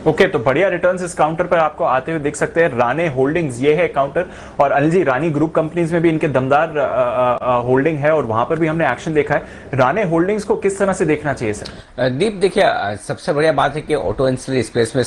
Okay, तो बढ़िया returns इस काउंटर पर आपको आते हुए दिख सकते हैं। राणे होल्डिंग्स ये है काउंटर, और अनिल जी रानी ग्रुप कंपनीज में भी इनके दमदार होल्डिंग है और वहां पर भी हमने एक्शन देखा है। राणे होल्डिंग्स को किस तरह से देखना चाहिए सर? दीप देखिए, सबसे बढ़िया बात है कि ऑटो एंसिलरी स्पेस में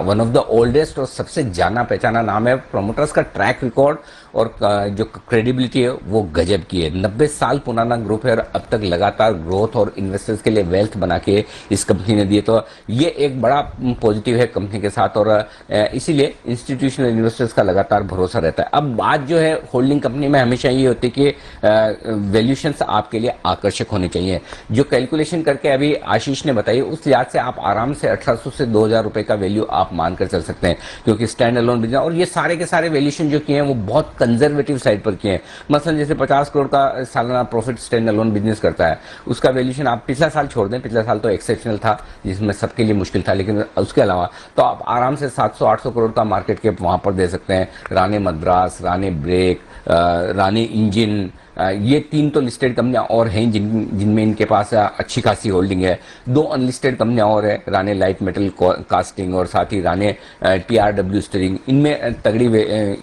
वन ऑफ द ओल्डेस्ट और सबसे जाना पहचाना नाम है। प्रोमोटर्स का ट्रैक रिकॉर्ड और जो क्रेडिबिलिटी है वो गजब की है। 90 साल पुराना ग्रुप है और अब तक लगातार ग्रोथ और इन्वेस्टर्स के लिए वेल्थ बना के इस कंपनी ने दिए, तो ये एक बड़ा पॉजिटिव है कंपनी के साथ, और इसीलिए इंस्टीट्यूशनल इन्वेस्टर्स का लगातार भरोसा रहता है। अब बात जो है होल्डिंग कंपनी में हमेशा ये होती है कि वैल्यूएशंस आपके लिए आकर्षक होने चाहिए। जो कैलकुलेशन करके अभी आशीष ने बताई उस लिहाज से आप आराम से 1800 से 2000 रुपए का वैल्यू आप मानकर चल सकते हैं, क्योंकि स्टैंड अलोन बिजनेस, और ये सारे के सारे वैल्यूएशन जो किए हैं वो बहुत कंजर्वेटिव साइड पर किए हैं। मसलन जैसे 50 करोड़ का सालाना प्रॉफिट स्टैंड अलोन बिजनेस करता है, उसका वैल्यूएशन आप पिछला साल छोड़ दें, पिछला साल तो एक्सेप्शनल था जिसमें सबके लिए मुश्किल था, लेकिन उसके अलावा तो आप आराम से 700-800 करोड़ का मार्केट कैप वहां पर दे सकते हैं। राणे मद्रास, राणे ब्रेक, राणे इंजन, ये 3 तो लिस्टेड कंपनियां और हैं जिनमें इनके पास अच्छी खासी होल्डिंग है। 2 अनलिस्टेड कंपनियां और है, राणे लाइट मेटल कास्टिंग और साथ ही राणे TRW स्टीयरिंग, इनमें तगड़ी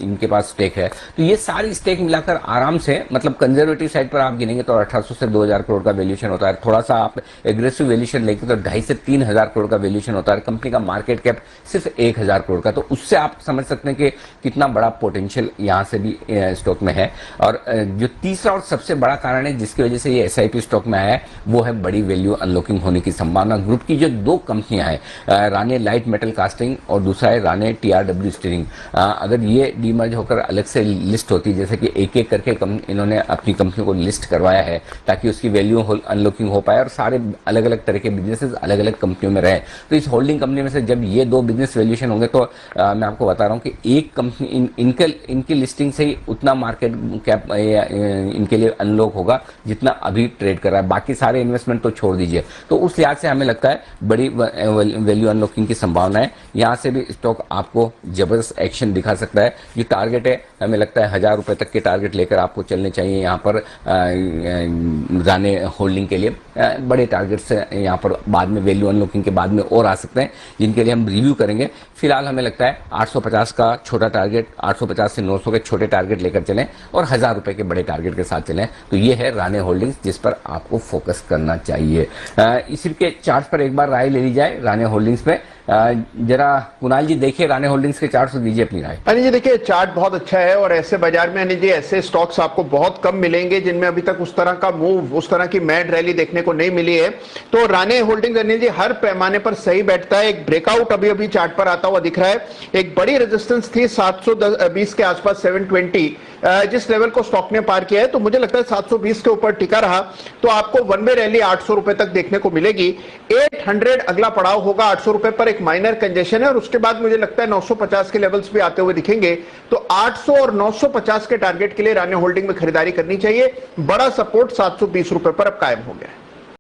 इनके पास स्टेक है। तो ये सारी स्टेक मिलाकर आराम से, मतलब कंजर्वेटिव साइड पर आप गिनेंगे तो 1800 से 2000 करोड़ का वैल्यूएशन होता है। थोड़ा सा आप एग्रेसिव वैल्यूएशन लेंगे तो 2.5 से 3000 करोड़ का वैल्यूएशन होता है। कंपनी का मार्केट कैप सिर्फ 1000 करोड़ का, तो उससे आप समझ सकते हैं कि कितना बड़ा पोटेंशियल यहाँ से भी स्टॉक में है। और जो तीसरा और सबसे बड़ा कारण है जिसकी वजह से ये SIP स्टॉक में आया है, वो है बड़ी वैल्यू अनलॉकिंग होने की संभावना। ग्रुप की जो 2 कंपनियां हैं, राणे लाइट मेटल कास्टिंग और दूसरा है राणे TRW स्टीयरिंग, अगर ये डीमर्ज होकर अलग से लिस्ट होती, जैसे कि एक-एक करके इन्होंने अपनी कंपनी को लिस्ट करवाया है ताकि उसकी वैल्यू अनलॉकिंग हो पाए और सारे अलग अलग तरह के बिजनेसेस अलग अलग कंपनियों में रहे। तो इस होल्डिंग कंपनी में से जब ये 2 बिजनेस वैल्यूएशन होंगे तो मैं आपको बता रहा हूँ कि एक कंपनी इनकी लिस्टिंग से ही उतना मार्केट कैप इनके लिए अनलॉक होगा जितना अभी ट्रेड कर रहा है। बाकी सारे इन्वेस्टमेंट तो छोड़ दीजिए। तो उस लिहाज से हमें लगता है बड़ी वैल्यू अनलॉकिंग की संभावना है। यहाँ से भी स्टॉक आपको जबरदस्त एक्शन दिखा सकता है। ये टारगेट है, हमें लगता है 1000 रुपए तक के टारगेट लेकर आपको चलने चाहिए यहाँ पर राणे होल्डिंग के लिए। बड़े टारगेट से यहाँ पर बाद में वैल्यू अनलॉकिंग के बाद में और आ सकते हैं, जिनके लिए हम रिव्यू करेंगे। फिलहाल हमें लगता है 850 का छोटा टारगेट, 850 से 900 के छोटे टारगेट लेकर चलें और 1000 रुपए के बड़े टारगेट के साथ चलें। तो ये है राणे होल्डिंग्स जिस पर आपको फोकस करना चाहिए। इसी के चार्ट पर एक बार राय ले ली जाए राणे होल्डिंग्स पे। जरा कुणाल जी देखिए राणे होल्डिंग्स के चार्ट से दीजिए अपनी राय। अनिल जी देखिए, चार्ट बहुत अच्छा है और ऐसे बाजार में अनिल जी ऐसे स्टॉक्स आपको बहुत कम मिलेंगे जिनमें अभी तक उस तरह का मूव, उस तरह की मैड रैली देखने को नहीं मिली है। तो राणे होल्डिंग्स अनिल जी हर पैमाने पर सही बैठता है। एक ब्रेकआउट अभी अभी चार्ट पर आता हुआ दिख रहा है। एक बड़ी रेजिस्टेंस थी 720 के आसपास 720, जिस लेवल को स्टॉक ने पार किया है, तो मुझे लगता है 720 के ऊपर टिका रहा तो आपको वन वे रैली 800 रुपए तक देखने को मिलेगी। 800 अगला पड़ाव होगा, 800 रुपए पर एक माइनर कंजेशन है और उसके बाद मुझे लगता है 950 के लेवल्स भी आते हुए दिखेंगे। तो 800 और 950 के टारगेट के लिए राणे होल्डिंग में खरीदारी करनी चाहिए। बड़ा सपोर्ट 720 रुपए पर अब कायम हो गया है।